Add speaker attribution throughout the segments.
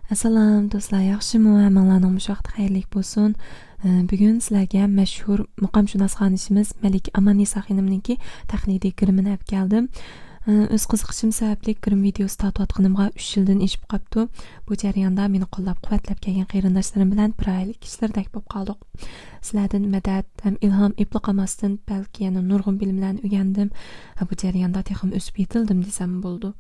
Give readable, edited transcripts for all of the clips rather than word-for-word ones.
Speaker 1: Assalom do'stlar, yaxshimi? Hammalarning mushaqat xayrlik bo'lsin. Bugun sizlarga mashhur muqamshunos xonishimiz Malik Amanisa xonimninki taxlidiy grimini olib keldim. O'z qiziqishim sababli grim videosi tortayotganimga 3 yildan eshib qolibdi. Bu jarayonda meni qo'llab-quvvatlab kelgan qarindoshlarim bilan bir oylik kishilardek bo'lib qoldik. Sizlardan madad ham ilhom epli qolmasdan balki yana nurg'un bilimlarni o'rgandim. Bu jarayonda texim o'sib yetildim desam bo'ldi.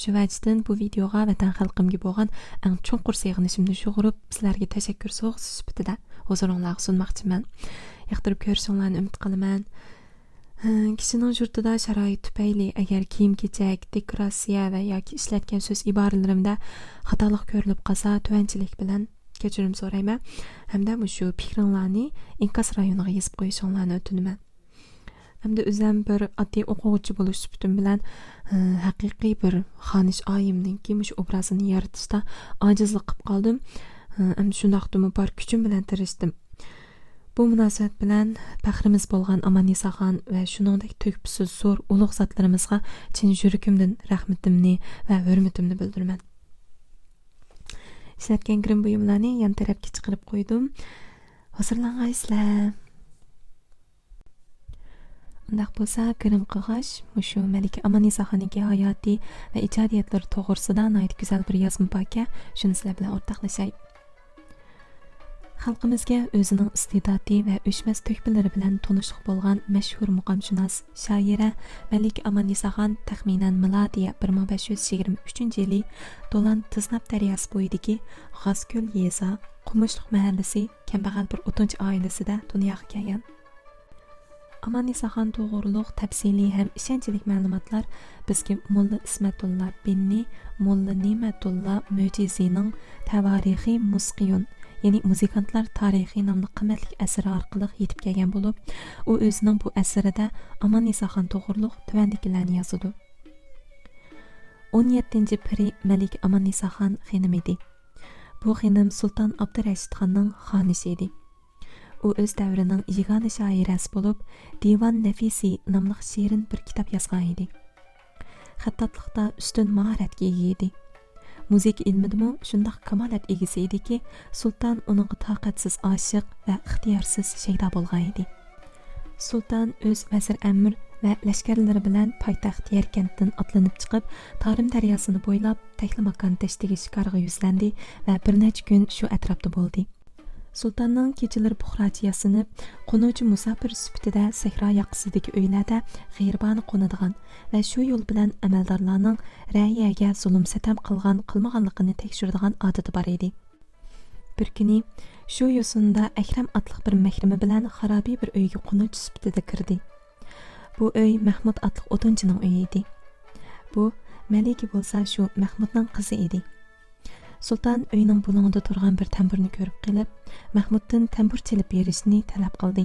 Speaker 1: Shu vajdan bu videoga vatan xalqimga bo'lgan eng chunqur seg'inishimni sug'urib, sizlarga tashakkur so'g'isi sifatida huzuringizga sunmoqchiman. Yoqtirib ko'rishinglarni umid qilaman. Kishining yurtida sharoit tufayli agar kiyim-kechak, dekoratsiya va yoki ishlatgan so'z iboralarimda xatolik ko'rilib qolsa, tuvanchilik bilan kechirim so'rayman. Hamda shu fikringlarni inkas rayoniga yozib qo'yishinglarni o'tinaman. Hamda o'zim bir oddiy o'quvchi bo'lish sifatim bilan haqiqiy bir xonish oyimninki shu obrazini yaratishda ojizlik qilib qoldim. Hamda shundaqdimi bor kuchim bilan tirishdim. Bu munosabat bilan faxrimiz bo'lgan Amanisaxon va shuningdek to'kpisiz zo'r ulug' zotlarimizga chin yuragimdan rahmatimni va hurmatimni bildiraman. Ishlatgan grim buyumlarni yan tarafga chiqarib qo'ydim. Hozirlangaysizlar. Undaq bo'lsa, grim qilg'ash shu Malika Amanisaxonning hayoti va ijodiyatlari to'g'risida nihoyat go'zal bir yozma bor ekan, shuni sizlar bilan o'rtoqlashay. Xalqimizga o'zining iste'dodi va o'chmas to'kpilari bilan tanishliq bo'lgan mashhur muqamshunos shoira Malika Amanisaxon taxminan milodiya 1523-yili Do'lan Tiznab daryosi bo'yidagi G'azko'l yeza Qumushliq mahallasi kambag'al bir o'tinchi oilasida dunyoga kelgan. Amanisaxon to'g'riliq tafsiliy ham ishonchli ma'lumotlar bizga Mulla Ismatulla Binni Mulla Ne'matulla Mo'jizining Tavarixi Musqiyun, ya'ni muzikantlar tarixi nomli qimmatli asari orqali yetib kelgan bo'lib, u o'zining bu asarida Amanisaxon to'g'riliq tuvandikilarni yozadi. 17-piri Malik Amanisaxon xonim edi. Bu xonim Sulton Abdurashid xonning xonishi edi. U o'z davrining yagona shoirasi bo'lib, Divan Nafisi nomli shirin bir kitob yozgan edi. Xattotlikda ustun mahoratga ega edi. Muzika ilmidimi shundoq kamolat egasi ediki, sulton uningga toqatsiz oshiq va ixtiyorsiz shaydo bo'lgan edi. Sulton o'z vazir amir va lashkarlari bilan poytaxt Yarkanddan otlanib chiqib, Tarim daryosini bo'ylab Taxlimakon tashtiga shikarga yuzlandi va bir necha kun shu atrofda bo'ldi. Sultonning kechalari puxrochi yasinib, qo'nuvchi musofir sifatida sahro yoqasidagi uylarda g'iyrbani qo'nadigan va shu yo'l bilan amaldorlarning ra'iyaga zulm satam qilmaganligini tekshiradigan odati bor edi. Bir kuni shu yo'sinda Akram otliq bir mahrimi bilan xarobiy bir uyga qo'nuvchi sifatida kirdi. Bu uy Mahmud otliq o'tinchining uyi edi. Bu Malika bo'lsa shu Mahmudning qizi edi. Sultan uyning bulung'ida turgan bir tamburni ko'rib qilib, Mahmuddan tambur chalib berishni talab qildi.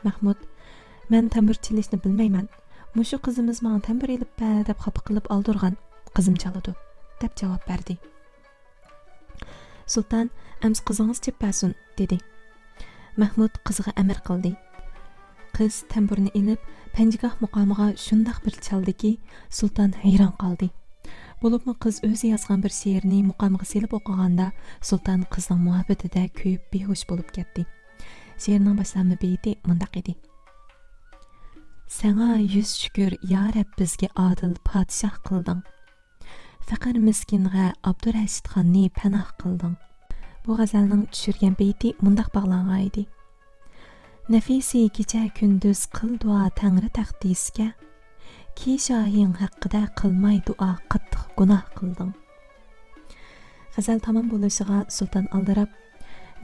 Speaker 1: Mahmud: "Men tambur chalishni bilmayman. Mushu qizimiz menga tambur elib ber deb xafa qilib oldirgan. Qizim chaladi" deb javob berdi. Sultan: "Ams qizingiz cheppasin" dedi. Mahmud qiziga amr qildi. Qiz tamburni elib, panjgoh muqomiga shundoq bir chaldiki, Sultan hayron qoldi. Bo'libmi qiz o'zi yozgan bir she'rni muqomga selib o'qiganda Sulton qizning muhabbatida kuyib behush bo'lib ketdi. She'rning boshlanma beyti mundaq edi: "Sana yuz shukr ya Rab bizga adil podshoh qilding. Faqir miskinga Abdurashid xonni panoh qilding." Bu g'azalning tushirgan beyti mundaq bog'langan edi: "Nafisi kecha kunduz qil duo Tangri taqdisiga. Ki shohing haqida qilmay duo qattiq gunoh qilding." G'azal tamom bo'lishiga Sulton aldirab,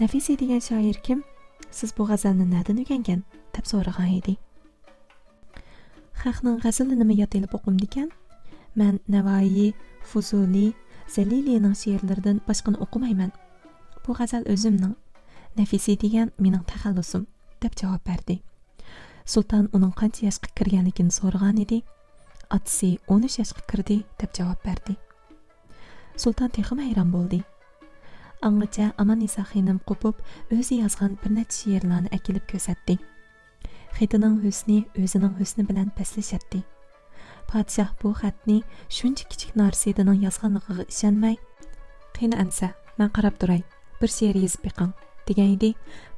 Speaker 1: "Nafisi degan shoir kim? Siz bu g'azalni nerdan o'rgangan?" deb so'ragan edi. "Xalqning g'azalini nima yod elib o'qimdikan? Men Navoiy, Fuzuli, Zalilining she'rlaridan boshqani o'qimayman. Bu g'azal o'zimning. Nafisi degan mening taxallusim" deb javob berdi. Sulton uning qancha yoshga kirganligini so'ragan edi. Otasi 13 yoshga kirdi deb javob berdi. Sulton texim hayron bo'ldi. Angacha Amanisa xonim qo'pib, o'zi yozgan bir necha she'rlarni akilib ko'rsatdi. Xetining husni o'zining husni bilan paslashatdi. Podshoh bu xatni shuncha kichik narsidaning yozganligiga ishonmay, Qeyni əmsə, mən qarab duray, bir şeir yazıb beqing, degan edi.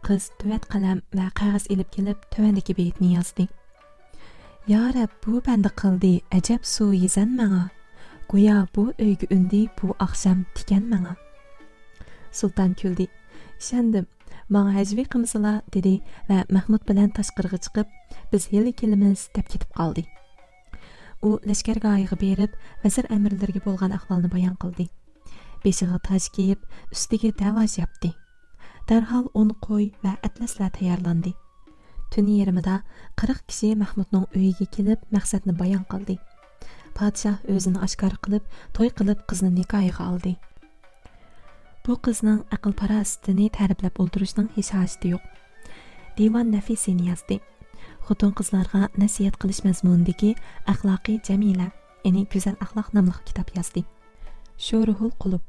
Speaker 1: Qiz tüvət qalam və qağız elib kelib tövəndəki beytni yazdı. Ya Rab, bu bəndə qıldı, əcəb su yezən mənə. Goya bu öygü ündü, bu axşam tikən mənə. Sultan küldü. İşəndim, mənə həcvi qımsıla, dedi və Mahmud bilən taşqırğı çıxıb, biz heli kelimiz dəb ketib qaldı. U lashkargohiga berib, vazir əmirlərə bolğan ahvalını bayan qıldı. Beşiği taj kiyib, üstiga davoj yapdı. Dərhal 10 qoy və atlaslar tayyorlandı. Tün yerimida 40 kishi Mahmudning uyiga kelib, maqsadni bayon qildi. Podshoh o'zini oshkor qilib, to'y qilib qizni nikohiga oldi. Bu qizning aql parastini ta'riflab o'ldirishning hech hojati yo'q. Divan Nafisini yozdi. Xotin qizlarga nasihat qilish mazmunidagi axloqiy jamila, ya'ni go'zal axloq nomli kitob yozdi. Shuruhul qulub,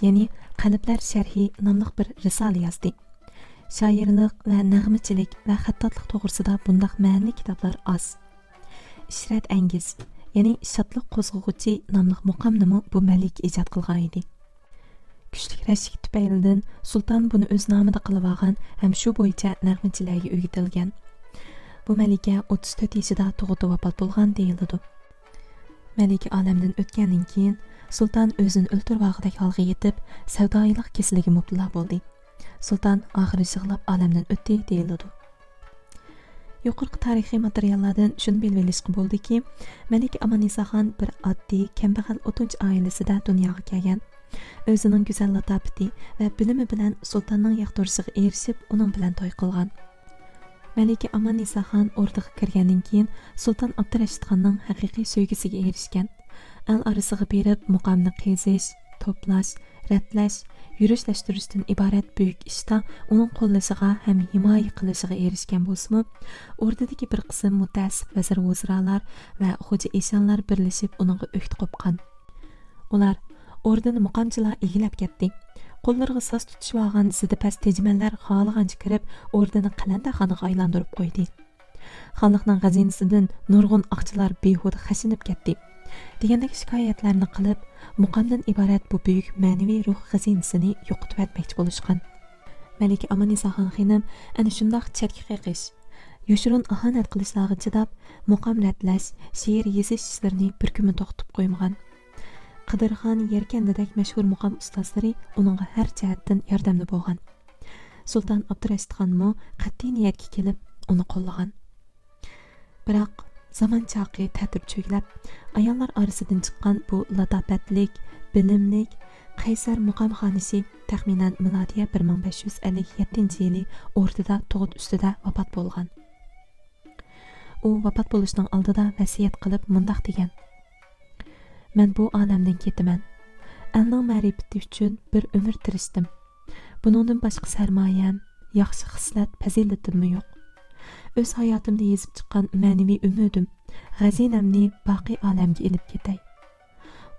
Speaker 1: ya'ni qalblar sharhi nomli bir risola yozdi. Shoirlik va nag'michilik va xattotlik to'g'risida bundaq ma'nli kitoblar oz. Ishrat angiz, ya'ni shodlik qo'zg'ug'uchi nomli muqomnimi bu malik ijod qilgan edi. Kuchlik rashik tufaylidan sulton buni o'z nomida qilib olgan ham shu bo'yicha nag'michilarga o'rgatilgan. Bu malika 34 yoshida tug'uti vafot bo'lgan deyiladi. Malika olamdan o'tgandan keyin sulton o'zini o'ltirvog'idek holga yetib, savdoyilik kasaliga mubtalo bo'ldi. Sultan oxiri yig'lab olamdan o'tdi deyiladi. Yuqorqi tarixiy materiallardan shuni bilib olishga bo'ldiki, Malika Amanisaxon bir oddiy, kambag'al o'tinch oilasida dunyoga kelgan. O'zining go'zal latofati va bilimi bilan sultonning yoqtirishiga erishib, uning bilan to'y qilgan. Malika Amanisaxon o'rtaga kirgandan keyin sulton Abdurashidxonning haqiqiy sevgisiga erishgan. El arasiga berib muqomni qizish, to'plash, ratlash, yurishlashtirishdan iborat buyuk ishda uning qo'llashiga ham himoya qilishiga erishgan bo'lsa-mu, o'rdadagi bir qism mutassib vazir vaziralar va xo'ja eshonlar birlashib uningga o'kt qo'ygan. Ular o'rdani muqomchilar egilab ketdi. Qo'llariga sas tutishib olgan zidipas tejmanlar xohlagancha kirib, o'rdani qalandaxonaga aylantirib qo'ydi. Xonliqning xazinasidan nurg'un aqchilar behuda xashinib ketdi. Degandek shikoyatlarni qilib, muqomdan iborat bu buyuk ma'naviy ruh xazinasini yo'qotib etmoqchi bo'lishgan. Malika Amanisaxon xonim ana shundoq chatki qiqish, yoshirun ahonat qilishlarga chidab, muqom ratlash, she'r yozish ishlarini bir kun to'xtatib qo'ymagan. Qidirxon Yerkandidek mashhur muqom ustozlari uningga har jihatdan yordamda bo'lgan. Sulton Abdurashidxonmi qat'iy niyatga kelib, uni qo'llagan. Biroq zaman chaqi ta'tib cho'glab, ayollar orasidan chiqqan bu latofatlik, bilimlik Qaysar muqom xonisi taxminan milodiya 1557-yili o'rtada tug'ut ustida vafot bo'lgan. U vafot bo'lishning oldida vasiyat qilib mundaq degan: "Men bu olamdan ketaman. Elning ma'rifati uchun bir umr tirishdim. Buningdan boshqa sarmoyam, yaxshi xislat, fazilatim yo'q. O'z hayotimda yezib chiqqan ma'naviy umidim, g'azinamni baqiy olamga ilib ketay.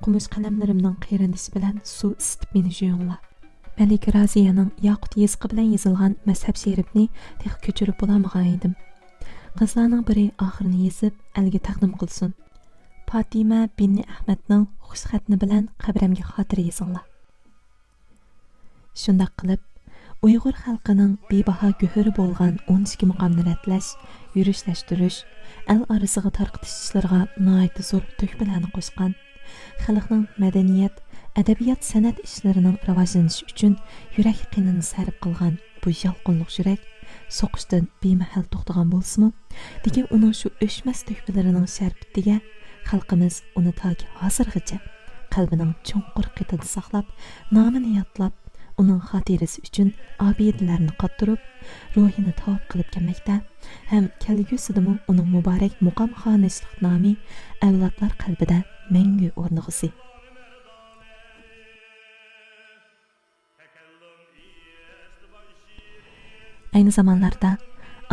Speaker 1: Qumush qalamlarimning qiyrindishi bilan suv isitib meni jo'yingla." Malika Roziyaning yoqut yezqi bilan yozilgan mazhab sherifni tex ko'chirib bo'lamagan edim. Qizlarning biri oxirini yezib elga taqdim qilsin. Fatima binni Ahmadning xushxatni bilan qabrimga xotira yozinglar. Shundoq qilib, Uyg'ur xalqining bebaho go'hiri bo'lgan 12 muqomni ratlash, yurishlash, el arasiga tarqitish ishlariga nihoyat zo'r to'hfalarni qo'shgan. Xalqning madaniyat, adabiyot, san'at ishlarining rivojlanishi uchun yurak qinini sarf qilgan bu yalqinliq yurak so'qishdan bemahal to'xtagan bo'lsa-mu, lekin uning shu o'chmas to'hfalarining sharpitiga xalqimiz uni toki hozirgacha qalbining chunqur qitida saqlab, nomini yodlab, uning xotirasi uchun obidalarni qottirib, ruhini tavob qilib kelmoqda, ham kelgusidimi uning muborak muqom xonishlik nomi avlodlar qalbida mangu o'rnig'isi. Ayni zamonlarda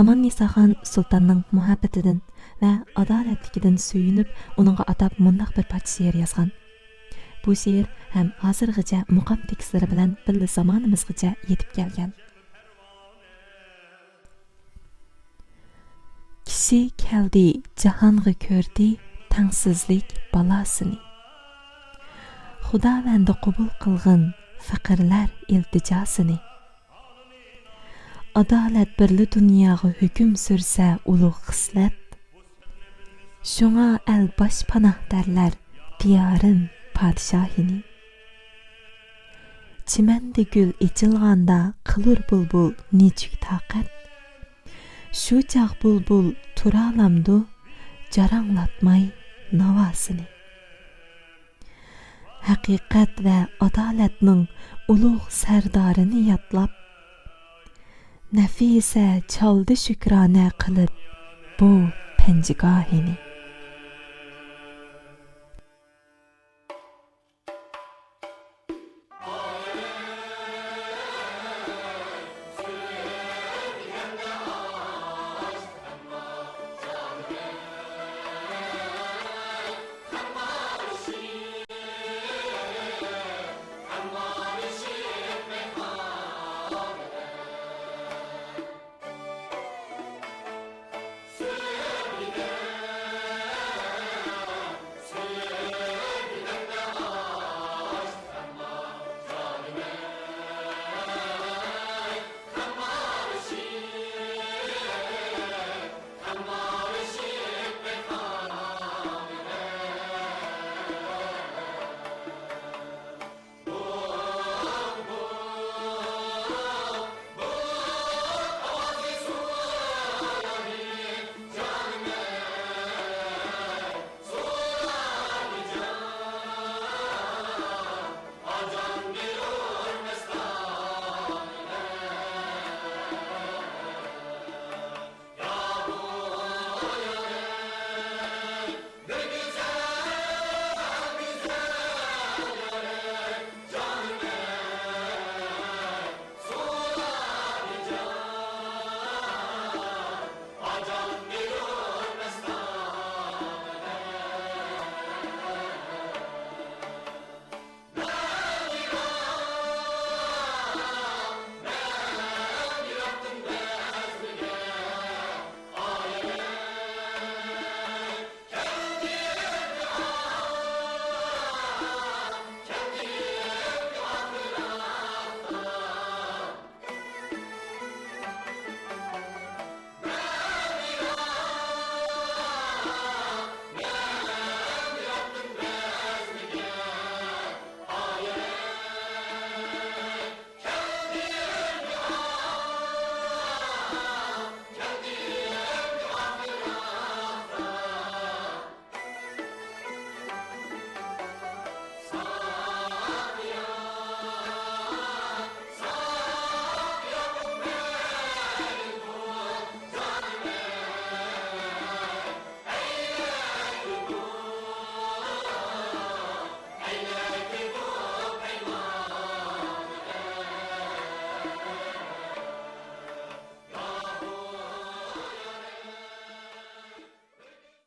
Speaker 1: Amannisaxon sultonning muhabbatidan va adolatligidan suyunib, uningga atab mundaq bir parcha she'r yozgan. Bu she'r ham hozirgacha muqom tekstlari bilan birga zamonimizgacha yetib kelgan. Kishi keldi, jahonga ko'rdi tangsizlik balosini. Xudovandi qabul qilg'in faqirlar ilticasini. Adalet birli dunyaga hüküm sürse ulug' xislat. Şoňa el baş panah derler diyarın padişahini. Çimende gül içilganda kılır bulbul necik taqat. Şu çağ bulbul turalamdu jaranglatmay navasini. Haqiqat ve adaletning ulug' serdarini yatlap, Nafise çaldı şükrane kılıp bu pencigahini.